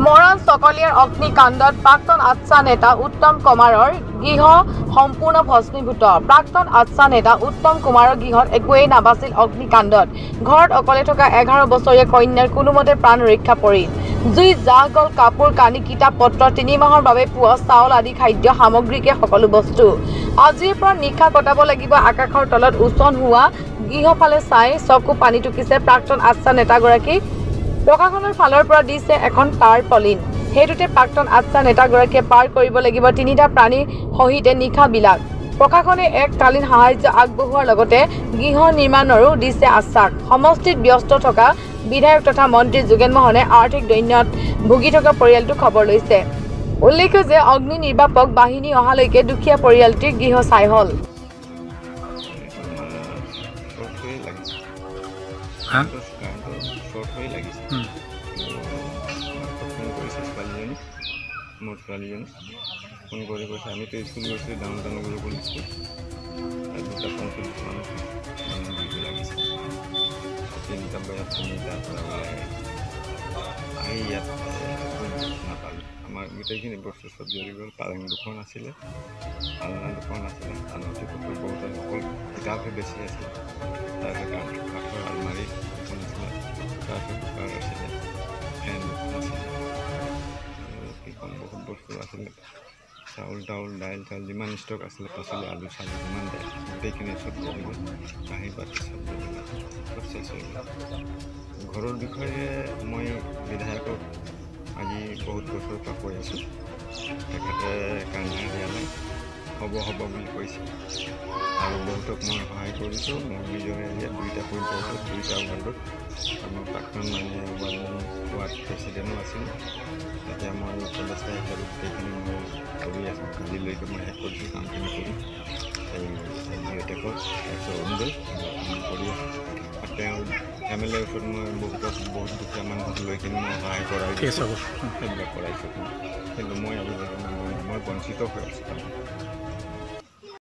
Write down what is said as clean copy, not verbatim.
মৰাণ চকলীয়াৰ অগ্নিকাণ্ডত প্ৰাক্তন আচ্ছা নেতা উত্তম কুমাৰৰ গৃহ সম্পূৰ্ণ ভস্মীভূত। প্ৰাক্তন আচ্ছা নেতা উত্তম কুমাৰৰ গৃহত একোৱেই নাবাছিল অগ্নিকাণ্ডত। ঘৰত অকলে থকা 11 বছৰীয়া কন্যাৰ কোনোমতে প্ৰাণ ৰক্ষা পৰিল। জুই জাহ গ'ল কাপোৰ কানি কিতাপ পত্ৰ 3 মাহৰ বাবে পোৱা চাউল আদি খাদ্য সামগ্ৰীকে সকলো বস্তু। আজিৰ পৰা নিশা কটাব লাগিব আকাশৰ তলত উচন হোৱা গৃহফালে চাই চকু পানী টুকিছে প্ৰাক্তন আচ্ছা নেতাগৰাকী। প্ৰশাসনৰ ফালৰ পৰা দিছে এখন টাৰ্পলিন। সেইটোতে প্ৰাক্তন আচ্ছা নেতাগৰাকীয়ে পাৰ কৰিব লাগিব 3টা প্ৰাণীৰ সহিতে নিশাবিলাক। প্ৰশাসনে এককালীন সাহায্য আগবঢ়োৱাৰ লগতে গৃহ নিৰ্মাণৰো দিছে আশ্বাস। সমষ্টিত ব্যস্ত থকা বিধায়ক তথা মন্ত্ৰী যোগেন মোহনে আৰ্থিক দৈন্যত ভুগি থকা পৰিয়ালটো খবৰ লৈছে। উল্লেখ্য যে অগ্নি নিৰ্বাপক বাহিনী অহালৈকে দুখীয়া পৰিয়ালটিৰ গৃহ ছাই হ'ল। মোৰ ছোৱালীজনী ফোন কৰি কৈছে আমিতো স্কুল গৈছোঁ ডাঙৰ গুৰুকুল স্কুল দুটা 45 মানুহ ডিউটি লাগিছে 3টা বজাত আমি তাৰ পৰা ওলাই আহি ইয়াত নাপালোঁ। আমাৰ গোটেইখিনি বস্তু চব জ্বলি গ'ল। পালেং দুখন আছিলে, আলনা দুখন আছিলে, আনতি পত্ৰ বহুত অকল কিতাপহে বেছি আছিলে। তাৰপিছত কাঠৰ আলমাৰি এখন আছিলে, তাৰপিছত কুকাৰ আছিলে, ফেন আছিলে, বহুত বস্তু আছিলে। চাউল তাউল দাইল চাউল যিমান ষ্টক আছিলে পাচলি আলু চালু যিমান দাইল গোটেইখিনি চব জ্বলি গ'ল। কাঁহী বাতি চব জ্বলি গ'ল, চব চেচ হৈ গ'ল। ঘৰৰ বিষয়ে মই বিধায়কক আজি বহুত বছৰৰ পৰা কৈ আছোঁ। তেখেতে কাণ দিয়া নাই, হ'ব বুলি কৈছে। আৰু বহুতক মই সহায় কৰিছোঁ। মোৰ নিজৰ এৰিয়াত 2টা পঞ্চায়তত 2টা ৱাৰ্ডত আমাৰ প্ৰাক্তন ৱাৰ্ড প্ৰেচিডেণ্টো আছিল। এতিয়া মই উপদেষ্টা হিচাপে গোটেইখিনি মই কৰি আছোঁ। কালিলৈকে মই শেষ কৰিছোঁ কামখিনি কৰি এই জিঅ'টেকত তাৰপিছত অৰুণোদয় কৰি আছোঁ। আৰু তেওঁ MLA ওচৰত মই বহুত দুখীয়া মানুহক লৈ কিনে মই সহায় কৰাই দিছোঁ, সেইবিলাক কৰাইছোঁ। কিন্তু মই বঞ্চিত হৈ আছোঁ।